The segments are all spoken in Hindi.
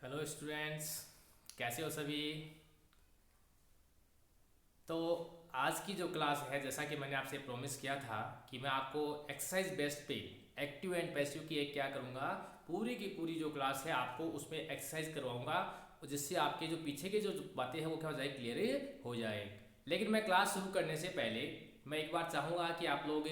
हेलो स्टूडेंट्स, कैसे हो सभी। तो आज की जो क्लास है, जैसा कि मैंने आपसे प्रॉमिस किया था कि मैं आपको एक्सरसाइज बेस्ड पे एक्टिव एंड पैसिव की एक क्या करूँगा, पूरी की पूरी जो क्लास है आपको उसमें एक्सरसाइज करवाऊँगा, जिससे आपके जो पीछे की जो बातें हैं वो क्या हो जाए, क्लियर हो जाए। लेकिन मैं क्लास शुरू करने से पहले मैं एक बार चाहूँगा कि आप लोग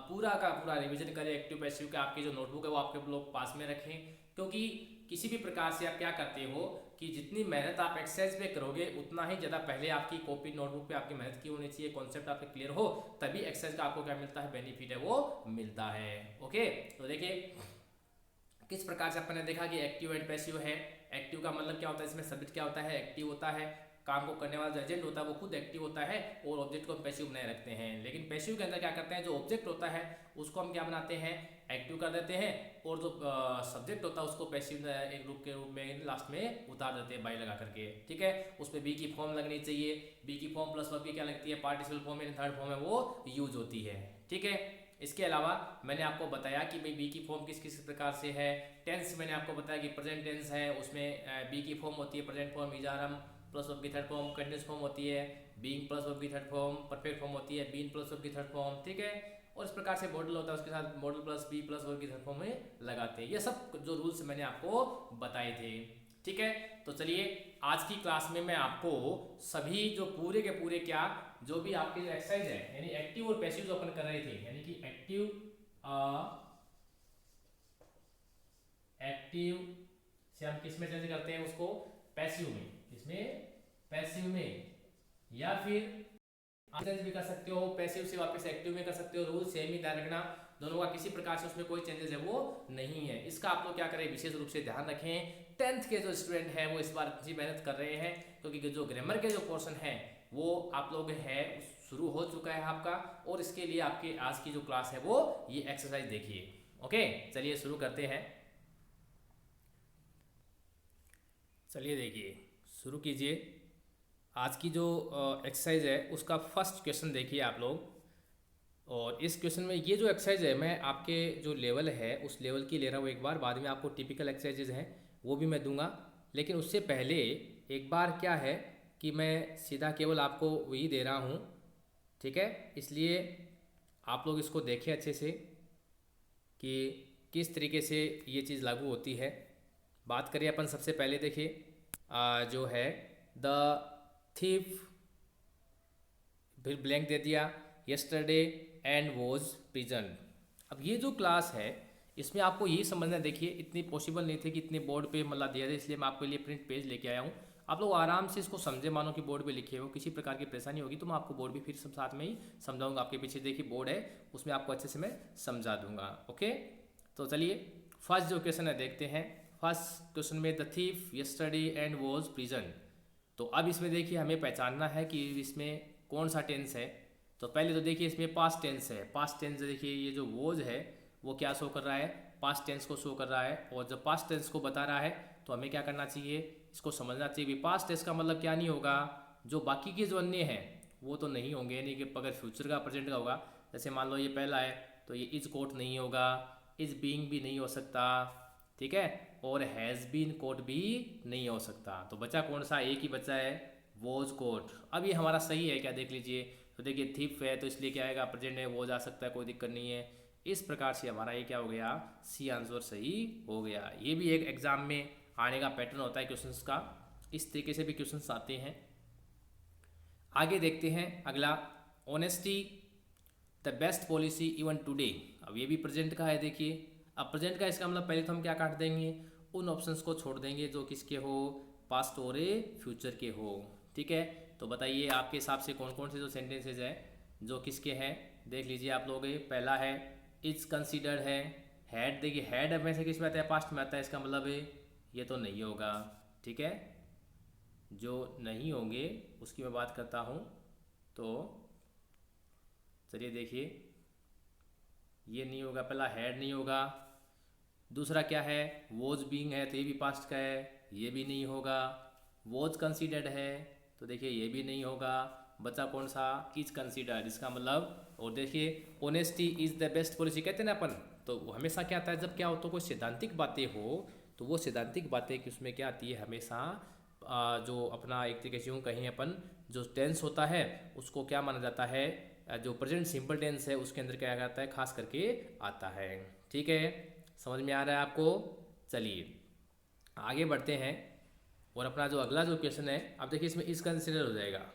पूरा का पूरा रिवीजन करें एक्टिव पैसिव का। आपकी जो नोटबुक है वो आपके लोग पास में रखें, क्योंकि किसी भी प्रकार से आप क्या करते हो कि जितनी मेहनत आप एक्सरसाइज पे करोगे उतना ही ज़्यादा पहले आपकी कॉपी नोटबुक पे आपकी मेहनत की होनी चाहिए, कॉन्सेप्ट आपके क्लियर हो, तभी एक्सरसाइज का आपको क्या मिलता है, बेनिफिट है वो मिलता है। ओके, तो देखिए किस प्रकार से अपन ने देखा कि एक्टिव एंड पैसिव है। एक्टिव का मतलब क्या होता है, इसमें सब्जेक्ट क्या होता है, एक्टिव होता है, काम को करने वाला जो एजेंट होता है वो खुद एक्टिव होता है और ऑब्जेक्ट को पैसिव बनाए रखते हैं। लेकिन पैसिव के अंदर क्या करते हैं, जो ऑब्जेक्ट होता है उसको हम क्या बनाते हैं, एक्टिव कर देते हैं, और जो सब्जेक्ट होता है उसको पैसिव एक रूप के रूप में लास्ट में उतार देते हैं बाई लगा करके। ठीक है, उसमें बी की फॉर्म लगनी चाहिए, बी की फॉर्म प्लस वर्ब की क्या लगती है, पार्टिसिपल फॉर्म में थर्ड फॉर्म है वो यूज होती है। ठीक है, इसके अलावा मैंने आपको बताया कि भाई बी की फॉर्म किस किस प्रकार से है। टेंस मैंने आपको बताया कि प्रेजेंट टेंस है, उसमें बी की फॉर्म होती है प्रेजेंट फॉर्म, इजारम प्लस वर्ब की थर्ड फॉर्म, कंटिन्यूस फॉर्म होती है बीइंग प्लस वर्ब की थर्ड फॉर्म, परफेक्ट फॉर्म होती है बीइंग प्लस वर्ब की थर्ड फॉर्म। ठीक है, और इस प्रकार से मॉडल होता है, उसके साथ modal plus be plus verb की थर्ड फॉर्म में लगाते हैं। ये सब जो रूल्स मैंने आपको बताए थे। ठीक है, तो चलिए आज की क्लास में मैं आपको सभी जो पूरे के पूरे क्या, जो भी आपके जो एक्सरसाइज है यानी एक्टिव और पैसिव जो अपन कर रहे थे, यानी कि एक्टिव से हम किस में चेंज करते हैं उसको, पैसिव में, किसमें, पैसिव में, या फिर चेंज भी कर सकते हो, पैसिव से वापस एक्टिव में कर सकते हो। रूल सेम ही ध्यान रखना, दोनों का किसी प्रकार से उसमें कोई चेंजेस है वो नहीं है। इसका आप लोग क्या करें, विशेष रूप से ध्यान रखें। टेंथ के जो स्टूडेंट हैं वो इस बार अच्छी मेहनत कर रहे हैं, क्योंकि जो ग्रामर के जो पोर्शन है वो आप लोग है शुरू हो चुका है आपका, और इसके लिए आपकी आज की जो क्लास है वो ये एक्सरसाइज देखिए। ओके, चलिए शुरू करते हैं। चलिए देखिए, शुरू कीजिए। आज की जो एक्सरसाइज है उसका फर्स्ट क्वेश्चन देखिए आप लोग। और इस क्वेश्चन में ये जो एक्सरसाइज है मैं आपके जो लेवल है उस लेवल की ले रहा हूँ एक बार, बाद में आपको टिपिकल एक्सरसाइजेज हैं वो भी मैं दूंगा। लेकिन उससे पहले एक बार क्या है कि मैं सीधा केवल आपको वही दे रहा हूँ। ठीक है, इसलिए आप लोग इसको देखें अच्छे से कि किस तरीके से ये चीज़ लागू होती है। बात करिए अपन सबसे पहले देखिए, जो है द थीफ, फिर ब्लैंक दे दिया, यस्टरडे एंड वॉज प्रेजेंट। अब ये जो क्लास है इसमें आपको यही समझना, देखिए इतनी पॉसिबल नहीं थे कि इतने बोर्ड पे मतलब दिया जाए, इसलिए मैं आपके लिए प्रिंट पेज लेके आया हूँ। आप लोग आराम से इसको समझे, मानो कि बोर्ड पे लिखे हो, किसी प्रकार की परेशानी होगी तो मैं आपको बोर्ड भी फिर सब साथ में ही समझाऊंगा। आपके पीछे देखिए बोर्ड है, उसमें आपको अच्छे से मैं समझा दूंगा। ओके, तो चलिए फर्स्ट जो क्वेश्चन है देखते हैं। फर्स्ट क्वेश्चन में the thief yesterday and was present. तो अब इसमें देखिए हमें पहचानना है कि इसमें कौन सा टेंस है। तो पहले तो देखिए इसमें पास्ट टेंस है। पास्ट टेंस देखिए ये जो वोज है वो क्या शो कर रहा है, पास्ट टेंस को शो कर रहा है। और जब पास्ट टेंस को बता रहा है तो हमें क्या करना चाहिए, इसको समझना चाहिए। पास्ट टेंस का मतलब क्या नहीं होगा, जो बाकी के जो अन्य हैं वो तो नहीं होंगे, यानी कि अगर फ्यूचर का प्रेजेंट का होगा, जैसे मान लो ये पहला है तो ये इज कोट नहीं होगा, इज बीइंग भी नहीं हो सकता। ठीक है, और हैज़ बीन कोट भी नहीं हो सकता। तो बचा कौन सा, एक ही बचा है, वॉज कोट। अब ये हमारा सही है क्या, देख लीजिए। तो देखिए थीफ है तो इसलिए क्या आएगा, प्रेजेंट है, वो जा सकता है, कोई दिक्कत नहीं है। इस प्रकार से हमारा ये क्या हो गया, सी आंसर सही हो गया। ये भी एक एग्जाम में आने का पैटर्न होता है क्वेश्चंस का, इस तरीके से भी क्वेश्चंस आते हैं। आगे देखते हैं अगला, honesty the best policy even today. अब ये भी प्रेजेंट का है देखिए। अब प्रेजेंट का इसका मतलब पहले तो हम क्या काट देंगे, उन ऑप्शंस को छोड़ देंगे जो किसके हो, पास्ट और फ्यूचर के हो। ठीक है, तो बताइए आपके हिसाब से कौन कौन से जो सेंटेंसेज हैं जो किसके हैं, देख लीजिए आप लोग। पहला है इज कंसीडर्ड है, हैड देखिए हैड में से किस में आता है, पास्ट में आता है, इसका मतलब है ये तो नहीं होगा। ठीक है, जो नहीं होंगे उसकी मैं बात करता हूँ। तो चलिए देखिए, ये नहीं होगा, पहला हैड नहीं होगा। दूसरा क्या है, वॉज बीइंग है तो ये भी पास्ट का है, ये भी नहीं होगा। वॉज कंसीडर्ड है तो देखिए ये भी नहीं होगा। बचा कौन सा, इज कंसीडर्ड, इसका मतलब। और देखिए honesty is the best policy कहते हैं ना अपन, तो वो हमेशा क्या आता है, जब क्या हो तो कोई सैद्धांतिक बातें हो तो वो सैद्धांतिक बातें कि उसमें क्या आती है हमेशा जो अपना एक तरीके से यूँ कहीं अपन जो टेंस होता है उसको क्या माना जाता है, जो प्रेजेंट सिंपल टेंस है उसके अंदर क्या आता है खास करके आता है। ठीक है, समझ में आ रहा है आपको। चलिए आगे बढ़ते हैं और अपना जो अगला जो क्वेश्चन है, अब देखिए इसमें इस कंसिडर हो जाएगा।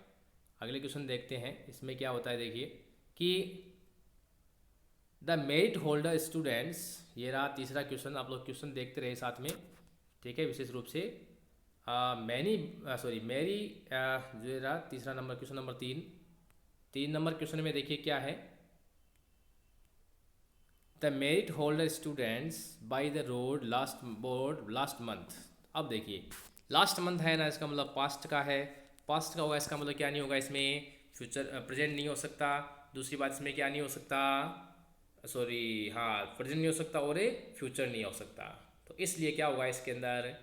अगले क्वेश्चन देखते हैं इसमें क्या होता है। देखिए कि द मेरिट होल्डर स्टूडेंट्स, ये रहा तीसरा क्वेश्चन। आप लोग क्वेश्चन देखते रहे साथ में, ठीक है, विशेष रूप से मैनी सॉरी मेरी जो ये रहा तीसरा number question number 3 number question में देखिए क्या है, the merit holder students by the road last month. अब देखिए लास्ट मंथ है ना, इसका मतलब पास्ट का है, पास्ट का होगा, इसका मतलब क्या नहीं होगा इसमें, फ्यूचर प्रेजेंट नहीं हो सकता। दूसरी बात इसमें क्या नहीं हो सकता, सॉरी हाँ प्रेजेंट नहीं हो सकता और फ्यूचर नहीं हो सकता। तो इसलिए क्या होगा इसके अंदर,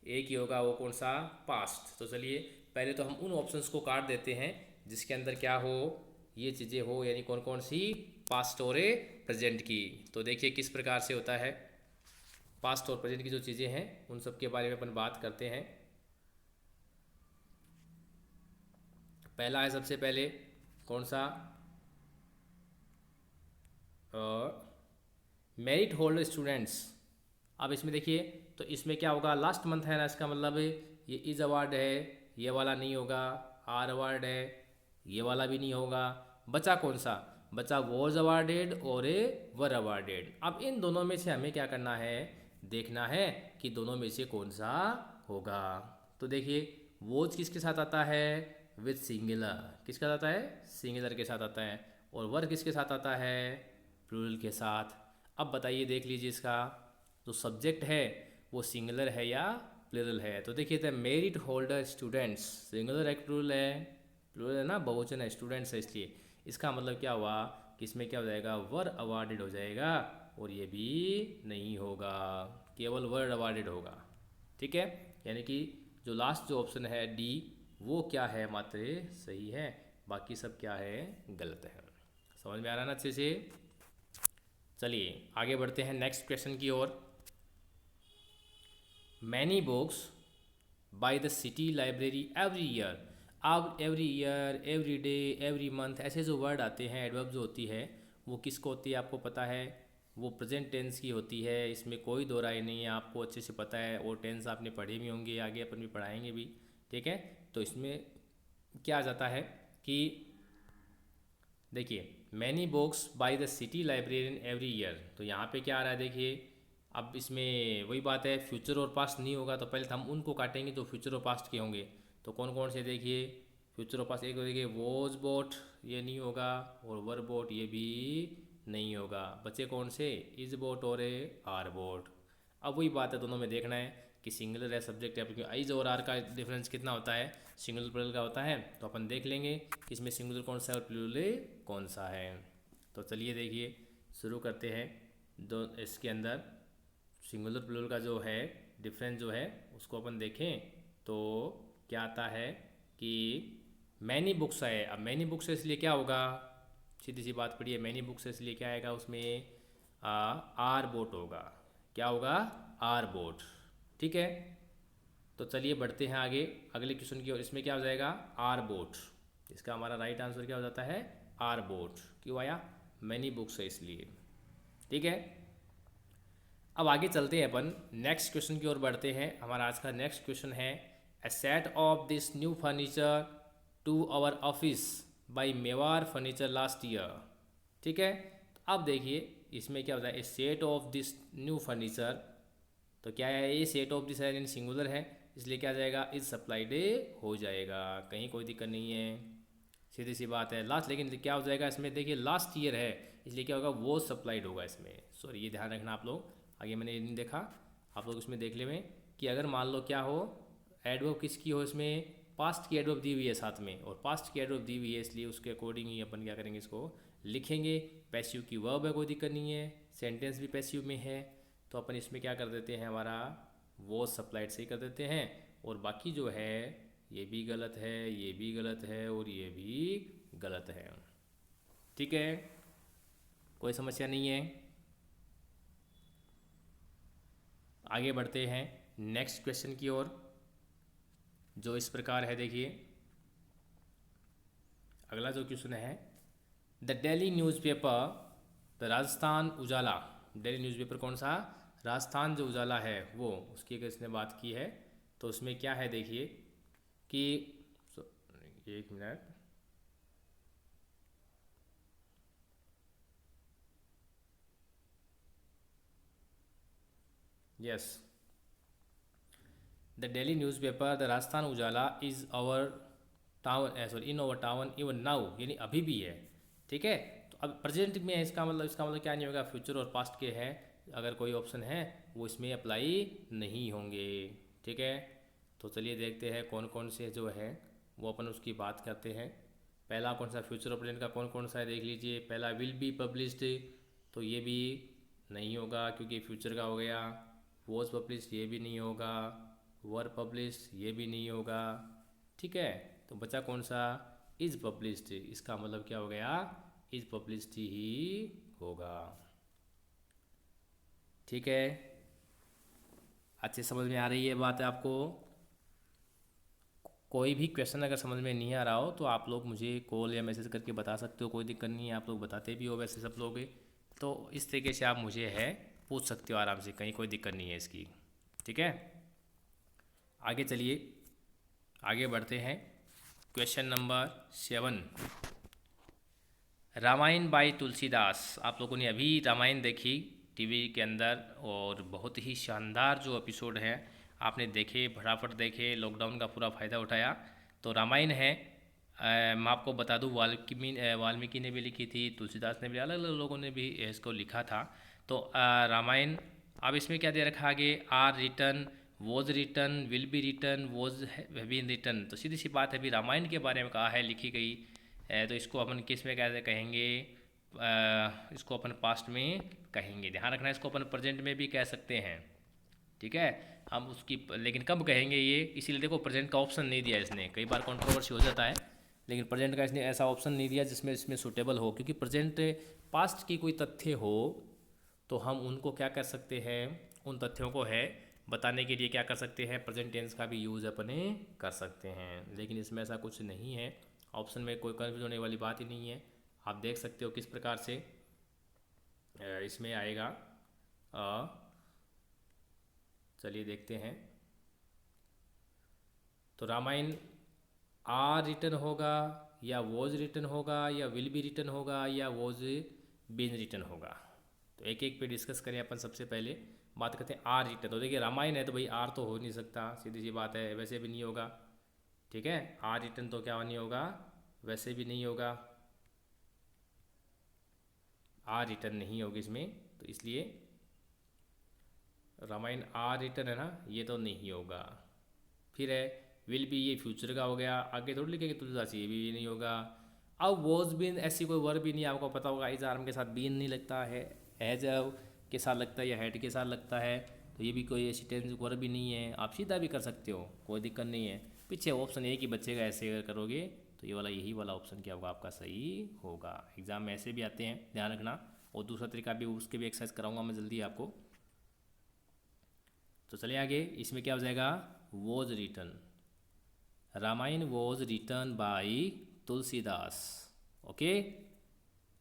एक ही होगा, वो कौन सा, पास्ट। तो चलिए पहले तो हम उन ऑप्शंस को काट देते हैं जिसके अंदर क्या हो, ये चीज़ें हो, यानी कौन कौन सी, पास्ट और प्रेजेंट की। तो देखिए किस प्रकार से होता है, पास्ट और प्रेजेंट की जो चीज़ें हैं उन सब के बारे में अपन बात करते हैं। पहला है सबसे पहले कौन सा, मेरिट होल्डर स्टूडेंट्स। अब इसमें देखिए तो इसमें क्या होगा, लास्ट मंथ है ना, इसका मतलब ये इज अवार्ड है, ये वाला नहीं होगा, आर अवार्ड है, ये वाला भी नहीं होगा। बचा कौन सा, बचा वॉज अवार्डेड और वर अवार्डेड। अब इन दोनों में से हमें क्या करना है, देखना है कि दोनों में से कौन सा होगा। तो देखिए वॉज किसके साथ आता है, विथ सिंगुलर, किसके साथ आता है, सिंगुलर के साथ आता है। और वर किसके साथ आता है, प्लूरल के साथ। अब बताइए देख लीजिए इसका जो सब्जेक्ट है वो सिंगुलर है या प्लूरल है। तो देखिए the merit holder students, singular है प्लूरल है, प्लूरल है ना, बहुवचन है, स्टूडेंट्स है, इसलिए इसका मतलब क्या हुआ कि इसमें क्या हो जाएगा, वर अवार्डेड हो जाएगा, और ये भी नहीं होगा, केवल वर अवार्डेड होगा। ठीक है, यानी कि जो लास्ट जो ऑप्शन है डी वो क्या है, मात्र सही है, बाकी सब क्या है, गलत है। समझ में आ रहा है ना अच्छे से। चलिए आगे बढ़ते हैं नेक्स्ट क्वेश्चन की ओर। Many books by the city library every year. अब every year, every day, every month, ऐसे जो वर्ड आते हैं, एडवर्ब जो होती है वो किसको होती है आपको पता है, वो प्रेजेंट टेंस की होती है, इसमें कोई दो राय नहीं है, आपको अच्छे से पता है, और टेंस आपने पढ़े भी होंगे, आगे अपन भी पढ़ाएंगे भी। ठीक है, तो इसमें क्या आ जाता है कि देखिए many books by the city librarian every year, तो यहाँ पे क्या आ रहा है देखिए, अब इसमें वही बात है, फ्यूचर और पास्ट नहीं होगा, तो पहले हम उनको काटेंगे जो फ्यूचर और पास्ट के होंगे। तो कौन कौन से देखिए, फ्यूचर और पास्ट, एक देखिए वॉज बोट, ये नहीं होगा, और वर बोट ये भी नहीं होगा। बचे कौन से, इज बोट और आर बोट। अब वही बात है, दोनों में देखना है कि सिंगुलर है सब्जेक्ट है, क्योंकि आइज और आर का डिफरेंस कितना होता है, सिंगुलर प्लूरल का होता है। तो अपन देख लेंगे कि इसमें सिंगुलर कौन सा है और प्लूरल कौन सा है। तो चलिए देखिए शुरू करते हैं। दो इसके अंदर सिंगुलर प्लूरल का जो है डिफरेंस जो है उसको अपन देखें तो क्या आता है कि मैनी बुक्स है। अब मैनी बुक्स है इसलिए क्या होगा, सीधी सी बात पड़ी है, मैनी बुक्स है इसलिए क्या आएगा उसमें, आर बोट होगा। क्या होगा, आर बोट। ठीक है, तो चलिए बढ़ते हैं आगे अगले क्वेश्चन की ओर। इसमें क्या हो जाएगा, आर बोट। इसका हमारा राइट आंसर क्या हो जाता है, आर बोट। क्यों आया, मैनी बुक्स है इसलिए। ठीक है, अब आगे चलते हैं अपन नेक्स्ट क्वेश्चन की ओर बढ़ते हैं। हमारा आज का नेक्स्ट क्वेश्चन है, a set of this new furniture to our office by Mewar furniture last year. ठीक है, तो अब देखिए इसमें क्या होता है, a set of this new furniture, तो क्या है, ये सेट ऑफ दिस है यानी सिंगुलर है, इसलिए क्या जाएगा, इज सप्लाइड हो जाएगा, कहीं कोई दिक्कत नहीं है, सीधी सी बात है। लास्ट लेकिन क्या हो जाएगा इसमें, देखिए लास्ट ईयर है इसलिए क्या होगा, वो सप्लाइड होगा इसमें। सॉरी ये ध्यान रखना आप लोग, आगे मैंने ये नहीं देखा, आप लोग इसमें देख ले में कि अगर मान लो क्या हो, एडवर्ब किसकी हो, इसमें पास्ट की एडवर्ब दी हुई है साथ में, और पास्ट की एडवर्ब दी हुई है इसलिए उसके अकॉर्डिंग ही अपन क्या करेंगे, इसको लिखेंगे। पैसिव की वर्ब है, कोई दिक्कत नहीं है, सेंटेंस भी पैसिव में है, तो अपन इसमें क्या कर देते हैं, हमारा वो सप्लाइड से ही कर देते हैं, और बाकी जो है ये भी गलत है, ये भी गलत है, और ये भी गलत है। ठीक है, कोई समस्या नहीं है। आगे बढ़ते हैं नेक्स्ट क्वेश्चन की ओर, जो इस प्रकार है। देखिए अगला जो क्वेश्चन है, the daily newspaper, the Rajasthan Ujala. Daily newspaper कौन सा? राजस्थान जो उजाला है वो, उसकी अगर इसने बात की है तो उसमें क्या है देखिए कि एक minute, yes, the daily newspaper the Rajasthan Ujala is our town, sorry, in our town even now, यानी अभी भी है। ठीक है, तो अब प्रेजेंट में है, इसका मतलब क्या नहीं होगा, फ्यूचर और पास्ट के हैं, अगर कोई ऑप्शन है वो इसमें अप्लाई नहीं होंगे। ठीक है, तो चलिए देखते हैं कौन कौन से जो है वो अपन उसकी बात करते हैं। पहला कौन सा, फ्यूचर और प्रेजेंट का कौन कौन सा है देख लीजिए। पहला विल बी पब्लिश्ड, तो ये भी नहीं होगा क्योंकि फ्यूचर का हो गया। वॉज पब्लिश्ड, ये भी नहीं होगा। वर पब्लिश्ड, ये भी नहीं होगा। ठीक है, तो बचा कौन सा, इज़ पब्लिश्ड, इसका मतलब क्या हो गया, इज़ पब्लिश्ड ही होगा। ठीक है, अच्छे समझ में आ रही है बात है आपको? कोई भी क्वेश्चन अगर समझ में नहीं आ रहा हो तो आप लोग मुझे कॉल या मैसेज करके बता सकते हो, कोई दिक्कत नहीं है। आप लोग बताते भी हो वैसे सब लोग, तो इस तरीके से आप मुझे है पूछ सकते हो आराम से, कहीं कोई दिक्कत नहीं है इसकी। ठीक है, आगे चलिए, आगे बढ़ते हैं। Question number 7, Ramayana by Tulsidas. आप लोगों ने अभी रामायण देखी टीवी के अंदर, और बहुत ही शानदार जो एपिसोड है आपने देखे, फटाफट देखे, लॉकडाउन का पूरा फ़ायदा उठाया। तो रामायण है, मैं आपको बता दूं, वाल्मीकि ने भी लिखी थी, तुलसीदास ने भी, अलग अलग लोगों ने भी इसको लिखा था। तो रामायण, अब इसमें क्या दे रखा आगे, are return, was return, will be return, was been return. तो सीधी सी बात है, अभी रामायण के बारे में कहा है, लिखी गई तो इसको अपन किस में कैसे कहेंगे, इसको अपन पास्ट में कहेंगे। ध्यान रखना, इसको अपन प्रेजेंट में भी कह सकते हैं। ठीक है, हम उसकी लेकिन कब कहेंगे ये, इसीलिए देखो प्रेजेंट का ऑप्शन नहीं दिया इसने, कई बार कंट्रोवर्सी हो जाता है, लेकिन प्रेजेंट का इसने ऐसा ऑप्शन नहीं दिया जिसमें इसमें सूटेबल हो, क्योंकि प्रेजेंट पास्ट की कोई तथ्य हो तो हम उनको क्या कर सकते हैं, उन तथ्यों को है बताने के लिए क्या कर सकते हैं, प्रेजेंट टेंस का भी यूज़ अपने कर सकते हैं। लेकिन इसमें ऐसा कुछ नहीं है, ऑप्शन में कोई कन्फ्यूज होने वाली बात ही नहीं है। आप देख सकते हो किस प्रकार से इसमें आएगा। चलिए देखते हैं। तो रामायण आर रिटर्न होगा, या वॉज रिटर्न होगा, या विल बी रिटर्न होगा, या वॉज बीन रिटर्न होगा। तो एक एक पे डिस्कस करें अपन। सबसे पहले बात करते हैं आर रिटर्न। तो देखिए रामायण है तो भाई आर तो हो नहीं सकता, सीधी सी बात है, वैसे भी नहीं होगा। ठीक है, आर रिटर्न तो क्या नहीं होगा, वैसे भी नहीं होगा, आर रिटर्न नहीं होगी इसमें, तो इसलिए रामायण आर रिटर्न है ना, ये तो नहीं होगा। फिर है विल बी, ये फ्यूचर का हो गया, आगे थोड़ी लिखेंगे तुलसीदास, ये भी नहीं होगा। अब वॉज बीन, ऐसी कोई वर्ब भी नहीं, आपको पता होगा इस आर्म के साथ बीन नहीं लगता है, हैज के साथ लगता है या हैड के साथ लगता है, तो ये भी कोई ऐसी टेंस वर्ब भी नहीं है, आप सीधा भी कर सकते हो, कोई दिक्कत नहीं है। पीछे ऑप्शन एक ही बचेगा, ऐसे अगर करोगे तो ये वाला, यही वाला ऑप्शन क्या होगा आपका, सही होगा। एग्जाम में ऐसे भी आते हैं, ध्यान रखना। और दूसरा तरीका भी, उसके भी एक्सरसाइज कराऊंगा मैं जल्दी आपको। तो चलिए आगे, इसमें क्या हो जाएगा, was return, Ramayana was return by Tulsidas. Okay,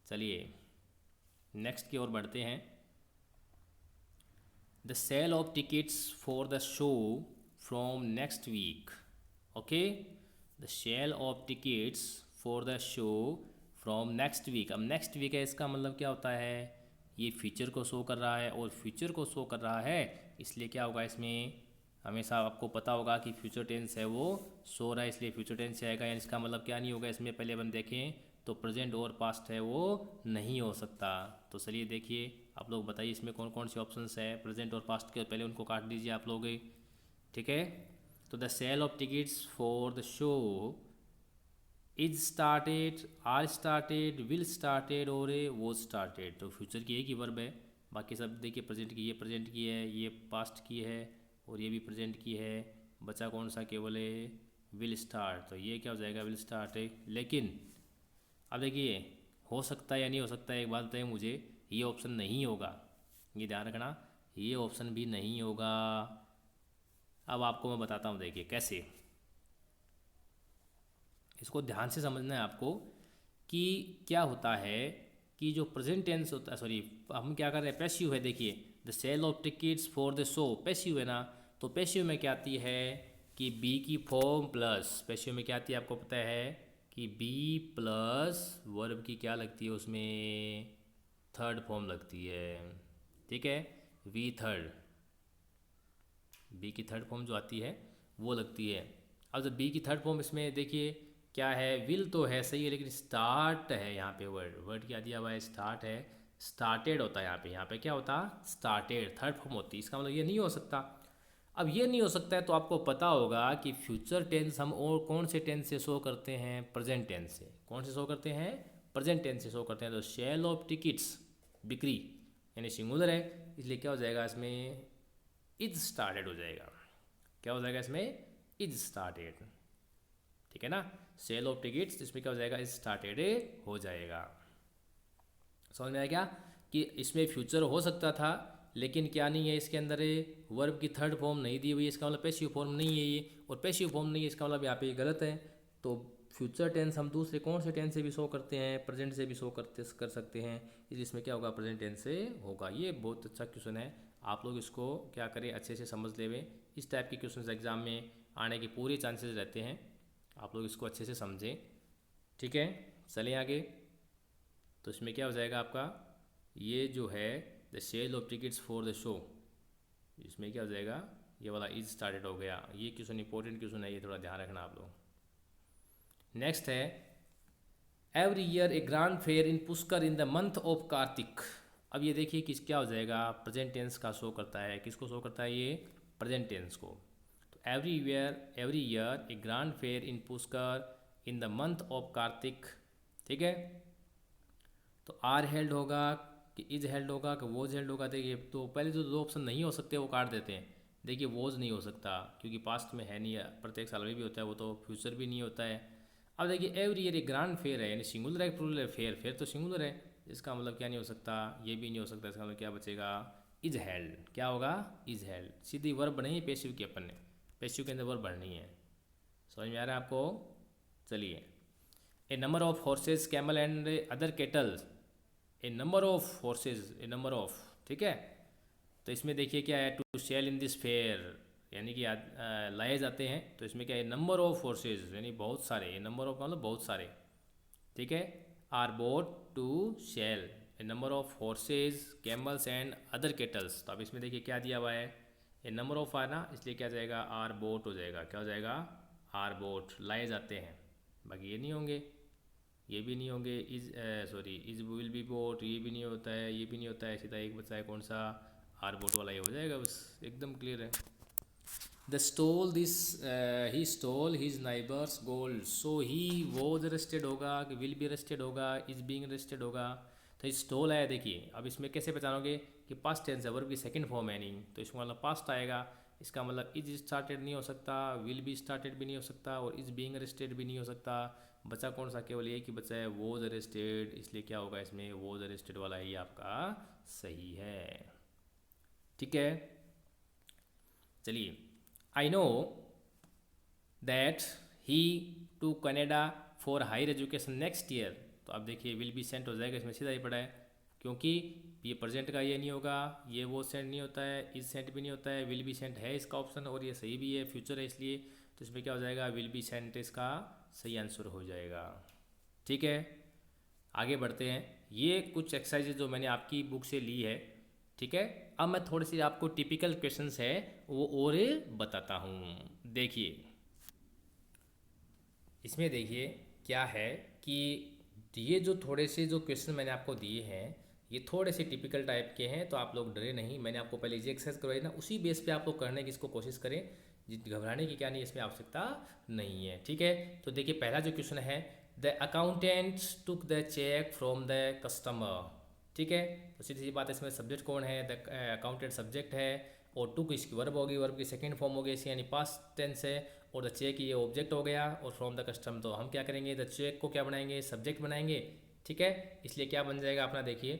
चलिए नेक्स्ट की ओर बढ़ते हैं। The sale of tickets for the show from next week. Okay, the sale of tickets for the show from next week. अब नेक्स्ट वीक है, इसका मतलब क्या होता है, ये फ्यूचर को शो कर रहा है, और फ्यूचर को शो कर रहा है, इसलिए क्या होगा इसमें, हमेशा आपको पता होगा कि फ्यूचर टेंस है वो सो रहा है, इसलिए फ्यूचर टेंस से आएगा। यानी इसका मतलब क्या नहीं होगा इसमें, पहले अपन देखें तो प्रेजेंट और पास्ट है वो नहीं हो सकता। तो चलिए देखिए, आप लोग बताइए इसमें कौन कौन से ऑप्शंस है प्रेजेंट और पास्ट के, पहले उनको काट दीजिए आप लोग। ठीक है, तो the sale of tickets for the show is started, are started, will started, और वो स्टार्टेड। तो फ्यूचर की एक ही वर्ब है, बाकी सब देखिए प्रेजेंट की, ये प्रेजेंट की है, ये पास्ट की है, और ये भी प्रेजेंट की है। बचा कौन सा, केवल है विल स्टार्ट, तो ये क्या हो जाएगा, विल स्टार्ट है। लेकिन अब देखिए, हो सकता है या नहीं हो सकता है, एक बात बताइए मुझे, ये ऑप्शन नहीं होगा, ये ध्यान रखना, ये ऑप्शन भी नहीं होगा। अब आपको मैं बताता हूँ, देखिए कैसे। इसको ध्यान से समझना है आपको कि क्या होता है कि जो प्रेजेंट टेंस होता है, सॉरी, हम क्या कर रहे हैं, पैसिव है। देखिए, the sale of tickets for the show, passive है ना। तो पैसिव में क्या आती है कि बी की फॉर्म प्लस, पैसिव में क्या आती है आपको पता है कि बी प्लस वर्ब की क्या लगती है उसमें, थर्ड फॉर्म लगती है। ठीक है, वी थर्ड, बी की थर्ड फॉर्म जो आती है वो लगती है। अब जब बी की थर्ड फॉर्म इसमें देखिए क्या है, विल तो है सही है, लेकिन स्टार्ट है यहाँ पे, वर्ड वर्ड क्या दिया हुआ है, स्टार्ट है, स्टार्टेड होता है यहाँ पे क्या होता, स्टार्टेड थर्ड फॉर्म होती है। इसका मतलब ये नहीं हो सकता। अब ये नहीं हो सकता है तो आपको पता होगा कि फ्यूचर टेंस हम और कौन से टेंस से शो करते हैं, प्रेजेंट टेंस से। कौन से शो करते हैं, प्रेजेंट टेंस से शो करते हैं। तो सेल ऑफ टिकट्स, बिक्री, यानी सिंगुलर है, इसलिए क्या हो जाएगा इसमें, इज स्टार्टेड हो जाएगा। क्या हो जाएगा इसमें, इज स्टार्टेड। ठीक है ना, सेल ऑफ टिकट्स, इसमें क्या हो जाएगा, इज स्टार्टेड हो जाएगा। समझ में आया क्या कि इसमें फ्यूचर हो सकता था, लेकिन क्या नहीं है इसके अंदर, वर्ब की थर्ड फॉर्म नहीं दी हुई है, इसका मतलब पैसिव फॉर्म नहीं है ये, और पैसिव फॉर्म नहीं है इसका मतलब यहाँ पे ये गलत है। तो फ्यूचर टेंस हम दूसरे कौन से टेंस से भी शो करते हैं, प्रेजेंट से भी शो कर सकते हैं, इसलिए इसमें क्या होगा, प्रेजेंट टेंस से होगा। ये बहुत अच्छा क्वेश्चन है, आप लोग इसको क्या करें, अच्छे से समझ ले हुए। इस टाइप के क्वेश्चन एग्जाम में आने के पूरे चांसेस रहते हैं, आप लोग इसको अच्छे से समझें। ठीक है, चलें आगे। तो इसमें क्या हो जाएगा आपका, ये जो है the sale of tickets for the show, इसमें क्या हो जाएगा, ये वाला इज स्टार्टेड हो गया। ये क्वेश्चन इंपॉर्टेंट क्वेश्चन है, ये थोड़ा ध्यान रखना आप लोग। नेक्स्ट है, every year A grand fair in Pushkar in the month of Kartik. अब ये देखिए किस क्या हो जाएगा, प्रेजेंट टेंस का शो करता है, किसको शो करता है ये, प्रेजेंट टेंस को। तो every year A grand fair in Pushkar in the month of Kartik. ठीक है, तो आर हेल्ड होगा कि इज हेल्ड होगा कि वोज हेल्ड होगा। देखिए, तो पहले जो दो ऑप्शन नहीं हो सकते वो काट देते हैं। देखिए, वोज नहीं हो सकता क्योंकि पास्ट में है नहीं है, प्रत्येक साल में भी होता है वो, तो फ्यूचर भी नहीं होता है। अब देखिए, एवरी ईयर एक ग्रांड फेयर है, यानी सिंगुलर है प्लूरल है, फेयर फेयर तो सिंगुलर है, इसका मतलब क्या नहीं हो सकता, ये भी नहीं हो सकता। इसका मतलब क्या बचेगा, इज हेल्ड। क्या होगा, इज हेल्ड। सीधी वर्ब बनी है पैसिव की, अपन ने पैसिव के अंदर वर्ब बननी है। समझ में आ रहा है आपको। चलिए, a number of horses camel and other cattles, a number of horses, a number of, ठीक है। तो इसमें देखिए क्या है, to sell in this fair, यानी कि लाए जाते हैं। तो इसमें क्या है, नंबर ऑफ हॉर्सेज यानी बहुत सारे, ए नंबर ऑफ मतलब बहुत सारे, ठीक है। Are bought to sell a number of horses camels and other cattles. तो अब इसमें देखिए क्या दिया हुआ है, ए नंबर ऑफ आर ना, इसलिए क्या हो जाएगा, आर बोट हो जाएगा। क्या हो जाएगा, आर बोट, लाए जाते हैं। बाकी ये नहीं होंगे, ये भी नहीं होंगे, is sorry is will be boat, ये भी नहीं होता है, ये भी नहीं होता है। सीधा एक बचा है कौन सा, आर बोट वाला, ये हो जाएगा, बस एकदम क्लियर है। The stole this, he stole his neighbours gold, so he was arrested होगा कि विल बी अरेस्टेड होगा, इज बीइंग अरेस्टेड होगा। तो स्टोल है, देखिए अब इसमें कैसे पहचानोगे कि पास्ट टेंस है, वर्ब की सेकंड फॉर्म है नहीं, तो इसका मतलब पास्ट आएगा। इसका मतलब इज स्टार्टेड नहीं हो सकता, विल बी स्टार्टेड भी नहीं हो सकता, और इज बीइंग अरेस्टेड भी नहीं हो सकता। बचा कौन सा, केवल एक ही बचा है, वॉज अरेस्टेड, इसलिए क्या होगा इसमें, वॉज अरेस्टेड वाला ही आपका सही है। ठीक है, चलिए, I know that he to Canada for higher education next year. तो अब देखिए विल बी सेंट हो जाएगा, इसमें सीधा ही पड़ा है, क्योंकि ये प्रेजेंट का ये नहीं होगा, ये वो सेंट नहीं होता है, इज सेंट भी नहीं होता है, विल बी सेंट है इसका ऑप्शन, और ये सही भी है, फ्यूचर है इसलिए। तो इसमें क्या हो जाएगा, विल बी सेंट इसका सही आंसर हो जाएगा। ठीक है, आगे बढ़ते हैं। ये कुछ एक्सरसाइजेज जो मैंने आपकी बुक से ली है, ठीक है। अब मैं थोड़ी सी आपको टिपिकल क्वेश्चंस है वो और बताता हूँ। देखिए, इसमें देखिए क्या है कि ये जो थोड़े से जो क्वेश्चन मैंने आपको दिए हैं, ये थोड़े से टिपिकल टाइप के हैं, तो आप लोग डरे नहीं। मैंने आपको पहले ये एक्सरसाइज करवाई ना, उसी बेस पे आप लोग करने की इसको कोशिश करें, घबराने की क्या नहीं, इसमें आवश्यकता नहीं है। ठीक है, तो देखिए पहला जो क्वेश्चन है, the accountant took the cheque from the customer. ठीक है, तो सीधी सी बात है, इसमें सब्जेक्ट कौन है, द अकाउंटेंट सब्जेक्ट है, और टुक इसकी वर्ब होगी, वर्ब की सेकंड फॉर्म होगी इसी, यानी पास्ट टेंस है, और द चेक ये ऑब्जेक्ट हो गया, और फ्रॉम द कस्टम, तो हम क्या करेंगे, द चेक को क्या बनाएंगे, सब्जेक्ट बनाएंगे। ठीक है, इसलिए क्या बन जाएगा अपना, देखिए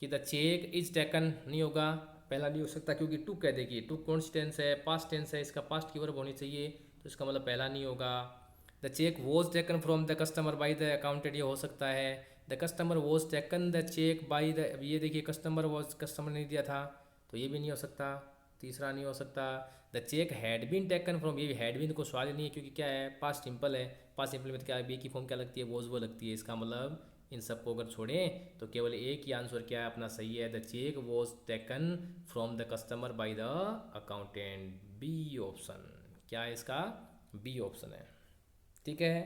कि द चेक इज टेकन नहीं होगा, पहला नहीं हो सकता क्योंकि टू कह देखिए टू कौन टेंस है, पास्ट टेंस है, इसका पास्ट की वर्ब होनी चाहिए, तो इसका मतलब पहला नहीं होगा। The cheque was taken from the customer by the accountant, ये हो सकता है। The customer was taken the cheque by the, ये देखिए कस्टमर वॉज, कस्टमर ने दिया था, तो ये भी नहीं हो सकता। तीसरा नहीं हो सकता। The cheque had been taken from, ये हैड बीन को सवाल नहीं है क्योंकि क्या है, पास्ट सिंपल है। पास्ट सिंपल में तो क्या है, बी की फॉर्म क्या लगती है, वॉज वो लगती है। इसका मतलब इन सबको अगर छोड़ें तो केवल एक ही आंसर क्या है अपना सही है, the cheque was taken from the customer by the accountant, B option. क्या है इसका, बी ऑप्शन है। ठीक है,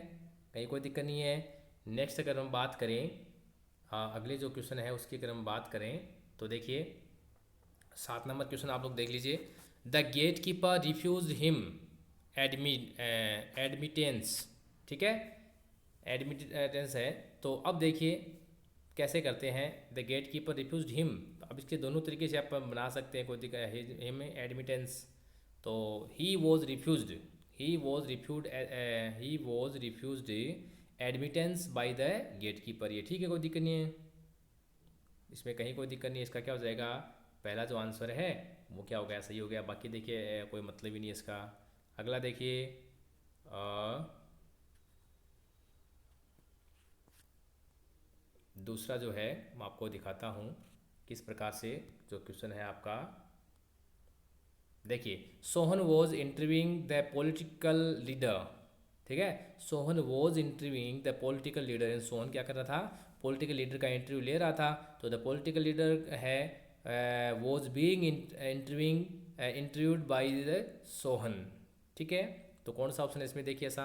कहीं कोई दिक्कत नहीं है। नेक्स्ट अगर हम बात करें, अगले जो क्वेश्चन है उसकी अगर हम बात करें तो देखिए 7 नंबर क्वेश्चन आप लोग देख लीजिए। The gatekeeper refuse him admittance, ठीक है, एडमिटेंस है। तो अब देखिए कैसे करते हैं, the gatekeeper refuse him. अब इसके दोनों तरीके से आप बना सकते हैं, कोई दिक्कत, हिम एडमिटेंस, तो he was refused, he was refuse he was refused admittance by the gatekeeper, ये ठीक है, कोई दिक्कत नहीं है, इसमें कहीं कोई दिक्कत नहीं है। इसका क्या हो जाएगा, पहला जो आंसर है वो क्या हो गया, सही हो गया। बाकी देखिए कोई मतलब ही नहीं है इसका। अगला देखिए दूसरा जो है मैं आपको दिखाता हूँ किस प्रकार से जो क्वेश्चन है आपका। देखिए Sohan was interviewing the political leader, ठीक है, Sohan was interviewing the political leader, and Sohan क्या कर रहा था, पॉलिटिकल लीडर का इंटरव्यू ले रहा था। तो द पॉलिटिकल लीडर है was being interviewed by the Sohan, ठीक है। तो कौन सा ऑप्शन है इसमें, देखिए ऐसा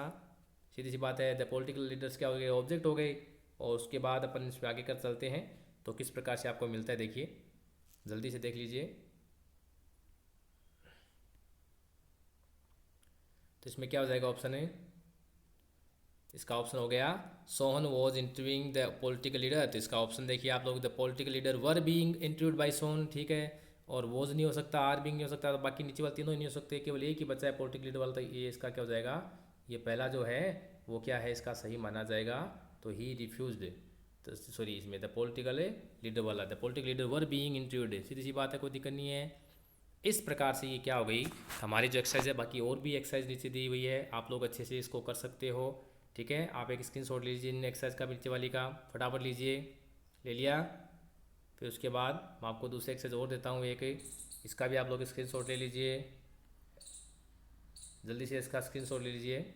सीधी सी बात है, द पॉलिटिकल लीडर्स क्या हो गए, ऑब्जेक्ट हो गए, और उसके बाद अपन इस पर आगे कर चलते हैं तो किस प्रकार से आपको मिलता है, देखिए जल्दी से देख लीजिए। तो इसमें क्या हो जाएगा, ऑप्शन है, इसका ऑप्शन हो गया Sohan was interviewing the political leader. तो इसका ऑप्शन देखिए आप लोग, the political leader were being interviewed bye Sohan, ठीक है, और वॉज नहीं हो सकता, आर बीइंग नहीं हो सकता, तो बाकी नीचे वाले तीनों ही नहीं हो सकते, केवल एक ही बचा है पॉलिटिकल लीडर वाला। तो ये इसका क्या हो जाएगा, ये पहला जो है वो क्या है, इसका सही माना जाएगा। तो ही रिफ्यूज्ड, तो सॉरी इसमें द पॉलिटिकल लीडर वाला, the political leader were being interviewed, सीधी सी बात है, कोई दिक्कत नहीं है। इस प्रकार से ये क्या हो गई हमारी जो एक्सरसाइज है। बाकी और भी एक्सरसाइज नीचे दी हुई है, आप लोग अच्छे से इसको कर सकते हो, ठीक है। आप एक स्क्रीनशॉट लीजिए इन एक्सरसाइज का, नीचे वाली का फटाफट लीजिए, ले लिया। फिर उसके बाद मैं आपको दूसरे एक्सरसाइज और देता हूँ एक, इसका भी आप लोग स्क्रीनशॉट ले लीजिए, जल्दी से इसका स्क्रीनशॉट ले लीजिए।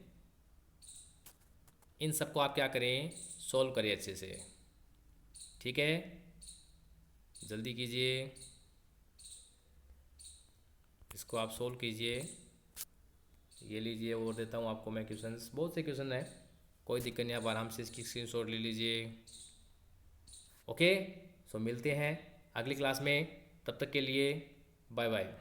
इन सबको आप क्या करें, सॉल्व करें अच्छे से, ठीक है, जल्दी कीजिए, इसको आप सोल्व कीजिए। ये लीजिए और देता हूँ आपको मैं क्वेश्चंस, बहुत से क्वेश्चन हैं, कोई दिक्कत नहीं, आप आराम से इसकी स्क्रीनशॉट ले लीजिए। ओके, सो मिलते हैं अगली क्लास में, तब तक के लिए बाय बाय।